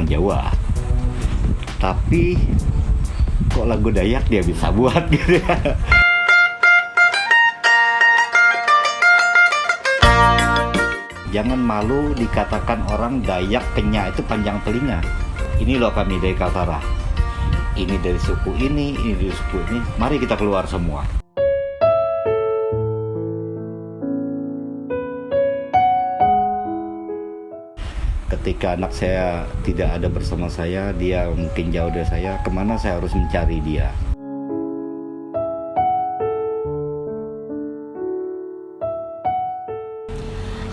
orang Jawa, tapi kok lagu Dayak dia bisa buat gitu ya. Jangan malu dikatakan orang Dayak Kenya itu panjang telinga. Ini loh kami dari Kaltara. Ini dari suku ini dari suku ini. Mari kita keluar semua. Ketika anak saya tidak ada bersama saya, dia mungkin jauh dari saya, kemana saya harus mencari dia?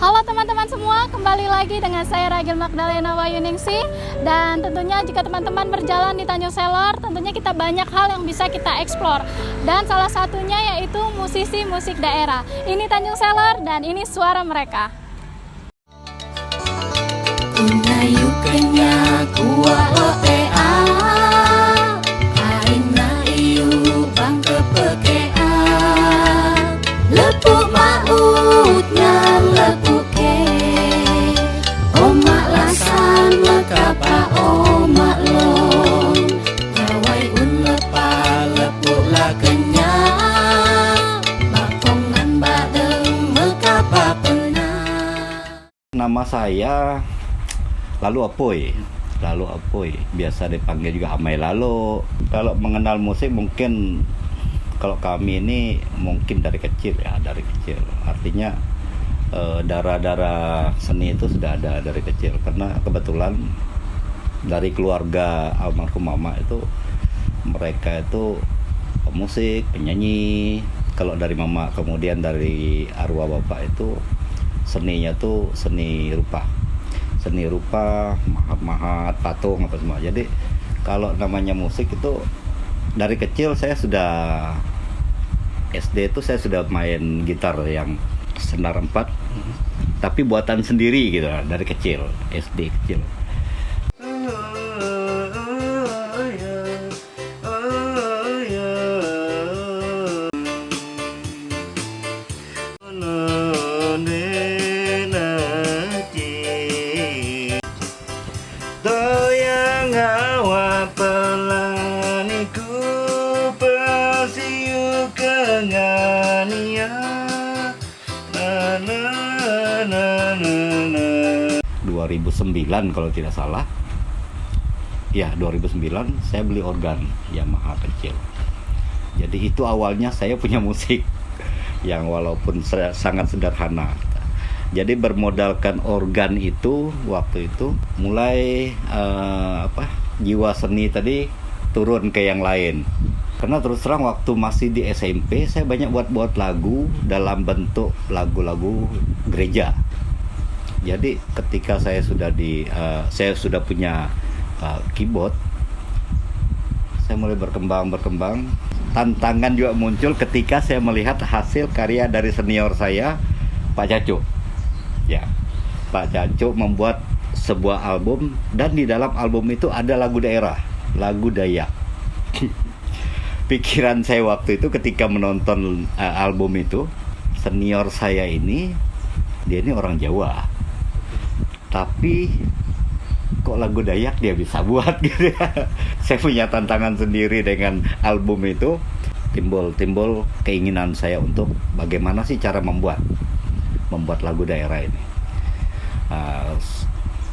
Halo teman-teman semua, kembali lagi dengan saya Ragil Magdalena Wayuningsih. Dan tentunya jika teman-teman berjalan di Tanjung Selor, tentunya kita banyak hal yang bisa kita eksplor. Dan salah satunya yaitu musisi musik daerah. Ini Tanjung Selor dan ini suara mereka. Unayu Kenya kuwa otea, aina iu bang kepekea, lepuk mautnya lepuk ke, omak lasan lekapa omak long, jawai un lepa lepuk la Kenya, bakongan badeng mekapa pernah. Nama saya Lalu Apoy, biasa dipanggil juga Amai Lalo. Kalau mengenal musik mungkin kalau kami ini mungkin dari kecil. Artinya darah-darah seni itu sudah ada dari kecil. Karena kebetulan dari keluarga almarhum mama itu mereka itu pemusik, penyanyi. Kalau dari mama, kemudian dari arwah bapak itu seninya tuh seni rupa, mahat-mahat, patung apa semua. Jadi kalau namanya musik itu dari kecil saya sudah SD itu saya sudah main gitar yang senar 4 tapi buatan sendiri gitu dari kecil, SD kecil. Nah, 2009 kalau tidak salah. Ya, 2009 saya beli organ Yamaha kecil. Jadi itu awalnya saya punya musik yang walaupun sangat sederhana. Jadi bermodalkan organ itu waktu itu mulai jiwa seni tadi turun ke yang lain. Karena terus terang waktu masih di SMP saya banyak buat lagu dalam bentuk lagu-lagu gereja. Jadi ketika saya sudah punya keyboard, saya mulai berkembang. Tantangan juga muncul ketika saya melihat hasil karya dari senior saya, Pak Caco. Ya, Pak Caco membuat sebuah album dan di dalam album itu ada lagu daerah, lagu Dayak. Pikiran saya waktu itu ketika menonton album itu, senior saya ini, dia ini orang Jawa, tapi kok lagu Dayak dia bisa buat gitu ya. Saya punya tantangan sendiri dengan album itu. Timbul keinginan saya untuk bagaimana sih cara membuat lagu daerah ini.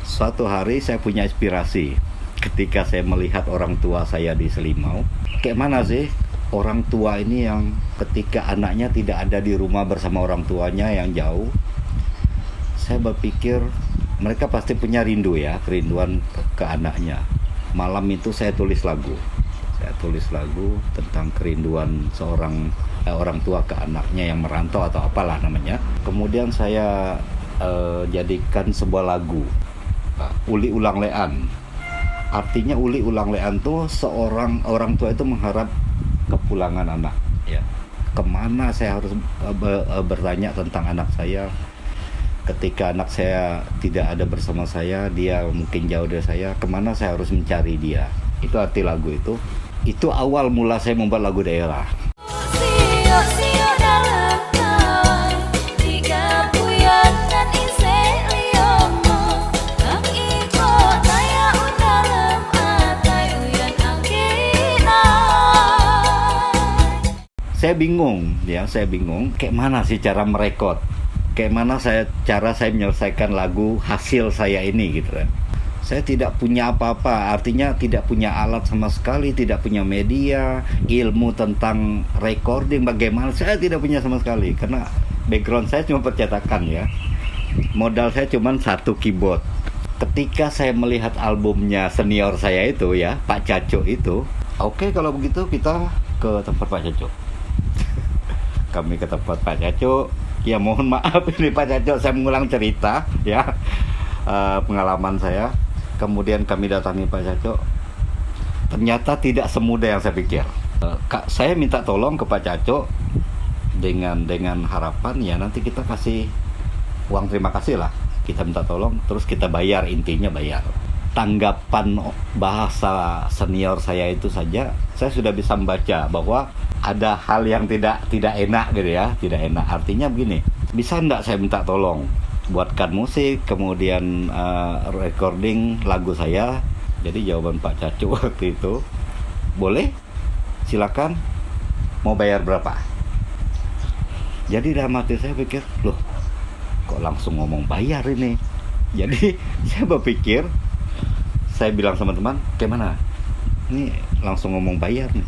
Suatu hari saya punya inspirasi ketika saya melihat orang tua saya di Selimau. Kayak mana sih orang tua ini yang ketika anaknya tidak ada di rumah bersama orang tuanya yang jauh, saya berpikir mereka pasti punya kerinduan ke anaknya. Malam itu saya tulis lagu tentang kerinduan seorang orang tua ke anaknya yang merantau atau apalah namanya. Kemudian saya jadikan sebuah lagu, Uli Ulang Lean. Artinya Uli Ulang Lean tuh seorang orang tua itu mengharap kepulangan anak. Ya, kemana saya harus bertanya tentang anak saya? Ketika anak saya tidak ada bersama saya, dia mungkin jauh dari saya, kemana saya harus mencari dia? Itu arti lagu itu. Itu awal mula saya membuat lagu daerah. saya bingung kayak mana sih cara merekod, kayak mana cara saya menyelesaikan lagu hasil saya ini gitu kan. Saya tidak punya apa-apa, artinya tidak punya alat sama sekali, tidak punya media, ilmu tentang recording bagaimana, saya tidak punya sama sekali. Karena background saya cuma percetakan ya. Modal saya cuma satu keyboard. Ketika saya melihat albumnya senior saya itu ya, Pak Caco itu, oke, kalau begitu kita ke tempat Pak Caco. Kami ke tempat Pak Caco. Ya mohon maaf ini Pak Caco, saya mengulang cerita ya, pengalaman saya. Kemudian kami datangi Pak Caco. Ternyata tidak semudah yang saya pikir. Saya minta tolong ke Pak Caco dengan harapan ya nanti kita kasih uang terima kasih lah. Kita minta tolong, terus kita bayar, intinya bayar. Tanggapan bahasa senior saya itu saja, saya sudah bisa membaca bahwa ada hal yang tidak enak gitu ya, tidak enak. Artinya begini, bisa enggak saya minta tolong buatkan musik, kemudian recording lagu saya. Jadi jawaban Pak Caco waktu itu, boleh, silakan, mau bayar berapa? Jadi dalam hati saya pikir, loh kok langsung ngomong bayar ini. Jadi saya berpikir, saya bilang sama teman, gimana? Ini langsung ngomong bayar nih.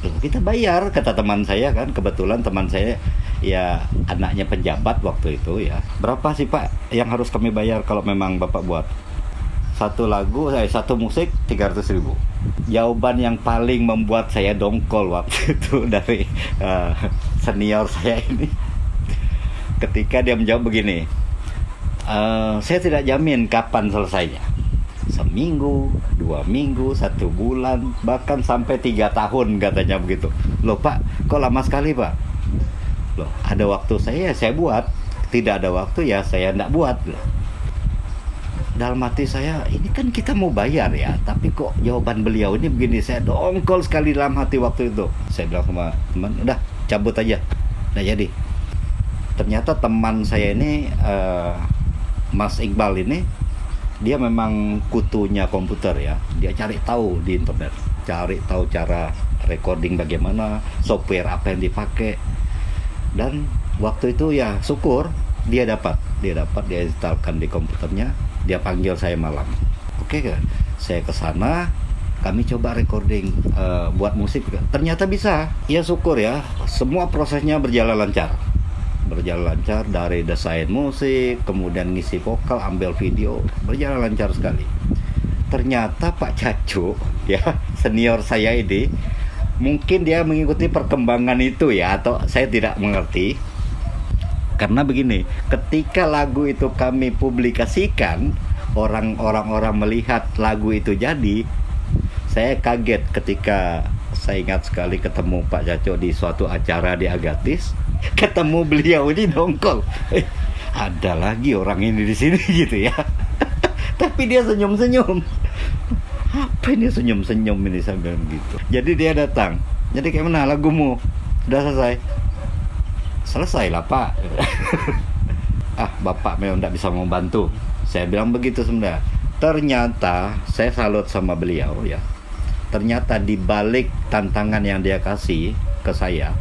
Loh, kita bayar, kata teman saya kan. Kebetulan teman saya ya anaknya pejabat waktu itu ya. Berapa sih Pak yang harus kami bayar kalau memang Bapak buat? Satu musik 300.000. Jawaban yang paling membuat saya dongkol waktu itu dari senior saya ini, ketika dia menjawab begini, saya tidak jamin kapan selesainya, seminggu, 2 minggu, 1 bulan, bahkan sampai 3 tahun katanya begitu. Loh Pak, kok lama sekali Pak? Loh, ada waktu saya buat, tidak ada waktu ya saya tidak buat. Dalam hati saya, ini kan kita mau bayar ya, tapi kok jawaban beliau ini begini. Saya dongkol sekali dalam hati waktu itu. Saya bilang sama teman, udah cabut aja, udah jadi. Ternyata teman saya ini, Mas Iqbal ini, dia memang kutunya komputer ya. Dia cari tahu di internet, cari tahu cara recording bagaimana, software apa yang dipakai. Dan waktu itu ya syukur dia instalkan di komputernya. Dia panggil saya malam. Oke kan? Saya ke sana, kami coba recording, buat musik. Ternyata bisa. Ya syukur ya, semua prosesnya berjalan lancar dari desain musik, kemudian ngisi vokal, ambil video, berjalan lancar sekali. Ternyata Pak Caco ya, senior saya ini, mungkin dia mengikuti perkembangan itu ya, atau saya tidak mengerti. Karena begini, ketika lagu itu kami publikasikan, orang-orang melihat lagu itu jadi, saya kaget ketika saya ingat sekali ketemu Pak Caco di suatu acara di Agatis. Ketemu beliau ini dongkol, ada lagi orang ini di sini gitu ya. Tapi dia senyum-senyum. Apa ini senyum-senyum ini, saya bilang gitu. Jadi dia datang. Jadi kayak mana lagumu? Udah selesai? Selesai lah Pak. Bapak memang tidak bisa membantu. Saya bilang begitu sebenarnya. Ternyata saya salut sama beliau ya. Ternyata di balik tantangan yang dia kasih ke saya,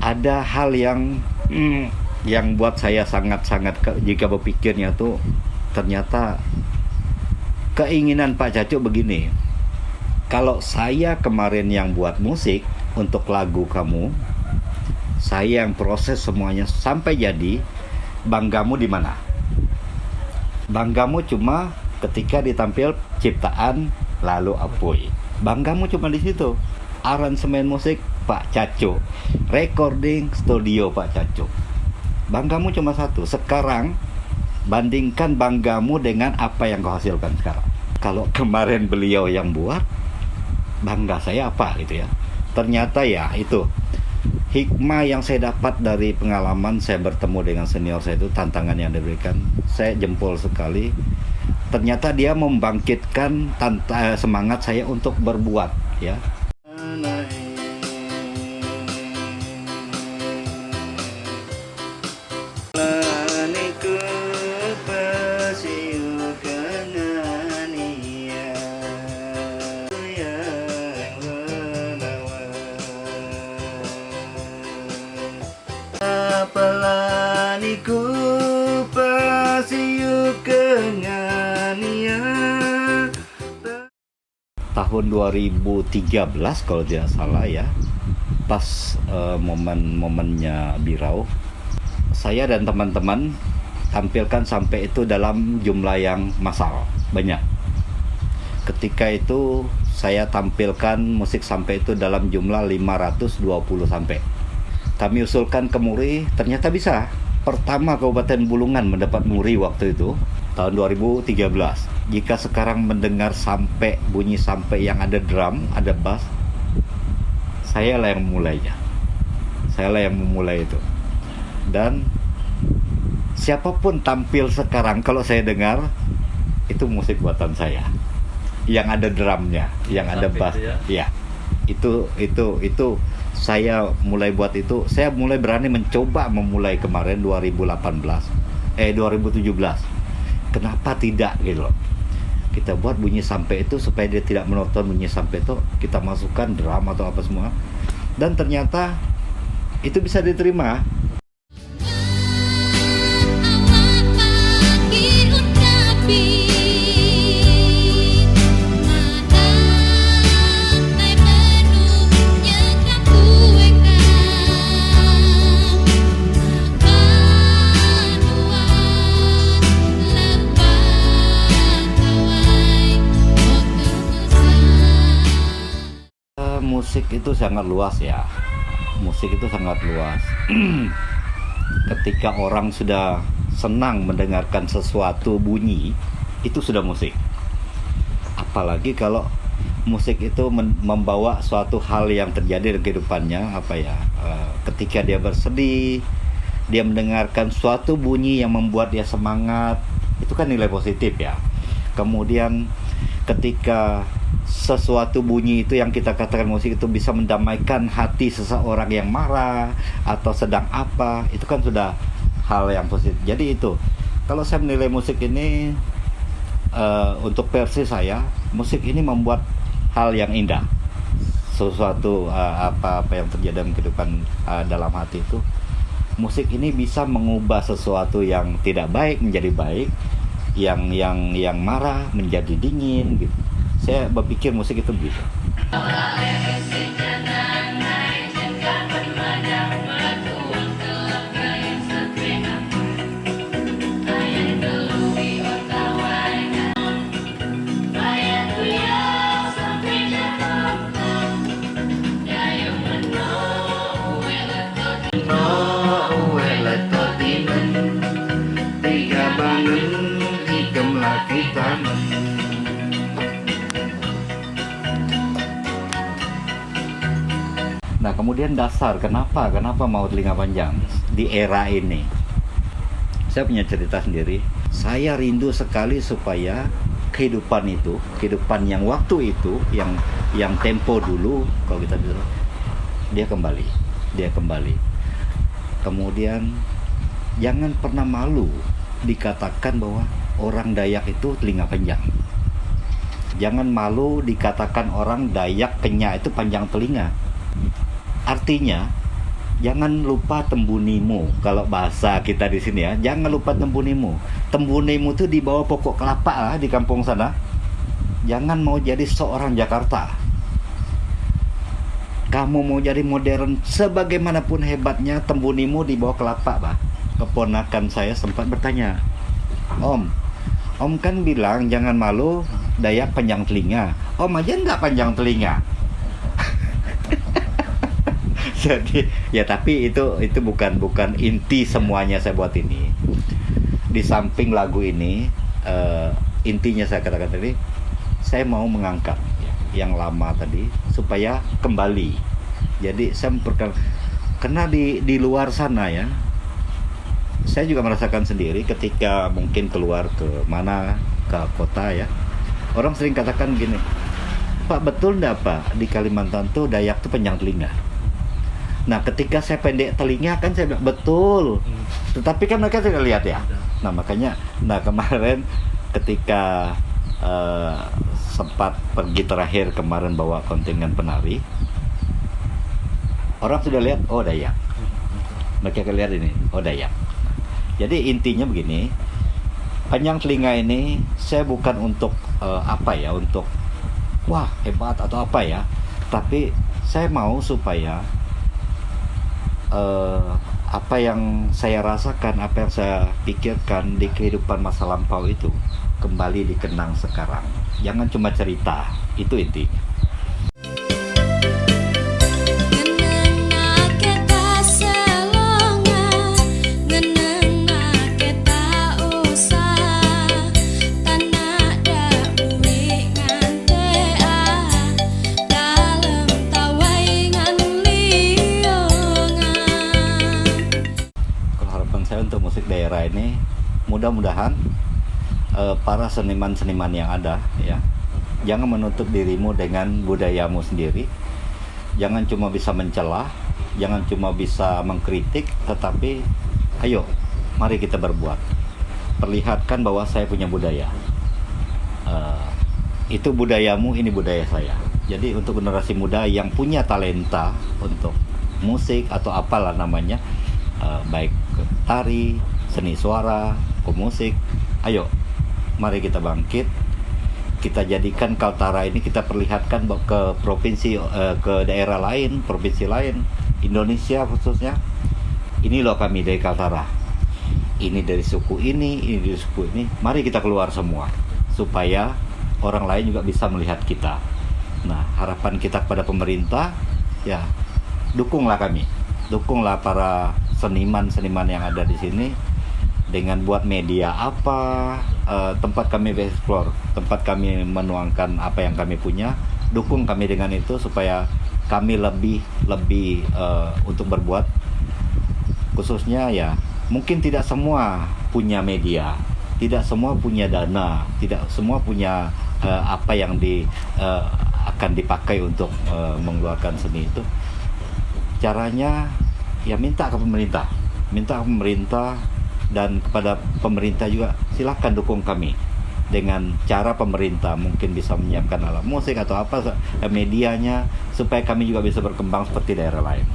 ada hal yang buat saya sangat-sangat, jika berpikirnya tuh, ternyata keinginan Pak Caco begini. Kalau saya kemarin yang buat musik untuk lagu kamu, saya yang proses semuanya sampai jadi, banggamu di mana? Banggamu cuma ketika ditampil ciptaan lalu Apuy. Banggamu cuma di situ. Aransemen musik Pak Caco, recording studio Pak Caco. Banggamu cuma satu. Sekarang bandingkan banggamu dengan apa yang kau hasilkan sekarang. Kalau kemarin beliau yang buat, bangga saya apa gitu ya. Ternyata ya itu hikmah yang saya dapat dari pengalaman saya bertemu dengan senior saya itu, tantangan yang diberikan, saya jempol sekali. Ternyata dia membangkitkan semangat saya untuk berbuat ya. Ku pasiu kengania. Tahun 2013 kalau tidak salah ya, pas momen-momennya Birau, saya dan teman-teman tampilkan sampai itu dalam jumlah yang massal, banyak. Ketika itu saya tampilkan musik sampai itu dalam jumlah 520 sampai. Kami usulkan ke Muri, ternyata bisa. Pertama Kabupaten Bulungan mendapat Muri waktu itu tahun 2013. Jika sekarang mendengar sampai bunyi sampai yang ada drum, ada bass, saya lah yang memulainya. Saya lah yang memulai itu. Dan siapapun tampil sekarang kalau saya dengar itu musik buatan saya. Yang ada drumnya, yang ada bass. Ya. Itu saya mulai buat itu. Saya mulai berani mencoba memulai kemarin 2017. Kenapa tidak gitu loh. Kita buat bunyi sampai itu supaya dia tidak monoton bunyi sampai itu, kita masukkan drum atau apa semua. Dan ternyata itu bisa diterima. Musik itu sangat luas ya. Musik itu sangat luas. Ketika orang sudah senang mendengarkan sesuatu bunyi, itu sudah musik. Apalagi kalau musik itu membawa suatu hal yang terjadi di kehidupannya, ketika dia bersedih, dia mendengarkan suatu bunyi yang membuat dia semangat, itu kan nilai positif ya. Kemudian ketika sesuatu bunyi itu yang kita katakan musik itu bisa mendamaikan hati seseorang yang marah atau sedang apa, itu kan sudah hal yang positif. Jadi itu, kalau saya menilai musik ini, untuk versi saya, musik ini membuat hal yang indah. Sesuatu apa yang terjadi dalam kehidupan dalam hati itu, musik ini bisa mengubah sesuatu yang tidak baik menjadi baik, yang marah menjadi dingin gitu. Saya berpikir musik itu begitu. Nah, kemudian dasar kenapa mau telinga panjang di era ini. Saya punya cerita sendiri. Saya rindu sekali supaya kehidupan yang waktu itu, yang tempo dulu, kalau kita bilang, dia kembali. Kemudian jangan pernah malu dikatakan bahwa orang Dayak itu telinga panjang. Jangan malu dikatakan orang Dayak Kenya itu panjang telinga. Artinya, jangan lupa tembunimu. Kalau bahasa kita di sini ya, jangan lupa tembunimu. Tembunimu itu di bawah pokok kelapa lah di kampung sana. Jangan mau jadi seorang Jakarta. Kamu mau jadi modern, sebagaimanapun hebatnya, tembunimu di bawah kelapa, Pak. Keponakan saya sempat bertanya, Om kan bilang jangan malu Dayak panjang telinga. Om aja nggak panjang telinga. Jadi ya, tapi itu bukan inti semuanya saya buat ini. Di samping lagu ini, intinya saya katakan tadi, saya mau mengangkat yang lama tadi supaya kembali. Jadi saya karena di luar sana ya, saya juga merasakan sendiri ketika mungkin keluar ke kota ya, orang sering katakan gini, Pak, betul enggak Pak di Kalimantan tuh Dayak tuh panjang telinga? Nah, ketika saya pendek telinga kan saya bilang betul. Tetapi kan mereka tidak lihat ya. Nah, makanya kemarin ketika sempat pergi terakhir kemarin bawa kontingen penari, orang sudah lihat, oh Dayak. Mereka akan lihat ini, oh Dayak. Jadi intinya begini, panjang telinga ini saya bukan untuk untuk wah hebat atau apa ya, tapi saya mau supaya apa yang saya rasakan, apa yang saya pikirkan di kehidupan masa lampau itu kembali dikenang sekarang. Jangan cuma cerita, itu intinya. Saya untuk musik daerah ini mudah-mudahan para seniman-seniman yang ada ya, jangan menutup dirimu dengan budayamu sendiri, jangan cuma bisa mencela, jangan cuma bisa mengkritik, tetapi ayo mari kita berbuat, perlihatkan bahwa saya punya budaya, itu budayamu, ini budaya saya. Jadi untuk generasi muda yang punya talenta untuk musik atau apalah namanya, baik tari, seni suara, pemusik, ayo mari kita bangkit, kita jadikan Kaltara ini, kita perlihatkan ke provinsi, ke daerah lain, provinsi lain, Indonesia khususnya, ini loh kami dari Kaltara, ini dari suku ini dari suku ini, mari kita keluar semua supaya orang lain juga bisa melihat kita. Nah, harapan kita kepada pemerintah ya, dukunglah kami, dukunglah para seniman-seniman yang ada di sini dengan buat media apa, tempat kami explore, tempat kami menuangkan apa yang kami punya, dukung kami dengan itu supaya kami lebih untuk berbuat. Khususnya ya, mungkin tidak semua punya media, tidak semua punya dana, tidak semua punya apa yang akan dipakai untuk mengeluarkan seni itu. Caranya ya minta ke pemerintah dan kepada pemerintah juga, silakan dukung kami dengan cara pemerintah mungkin bisa menyiapkan alat musik atau apa medianya supaya kami juga bisa berkembang seperti daerah lain.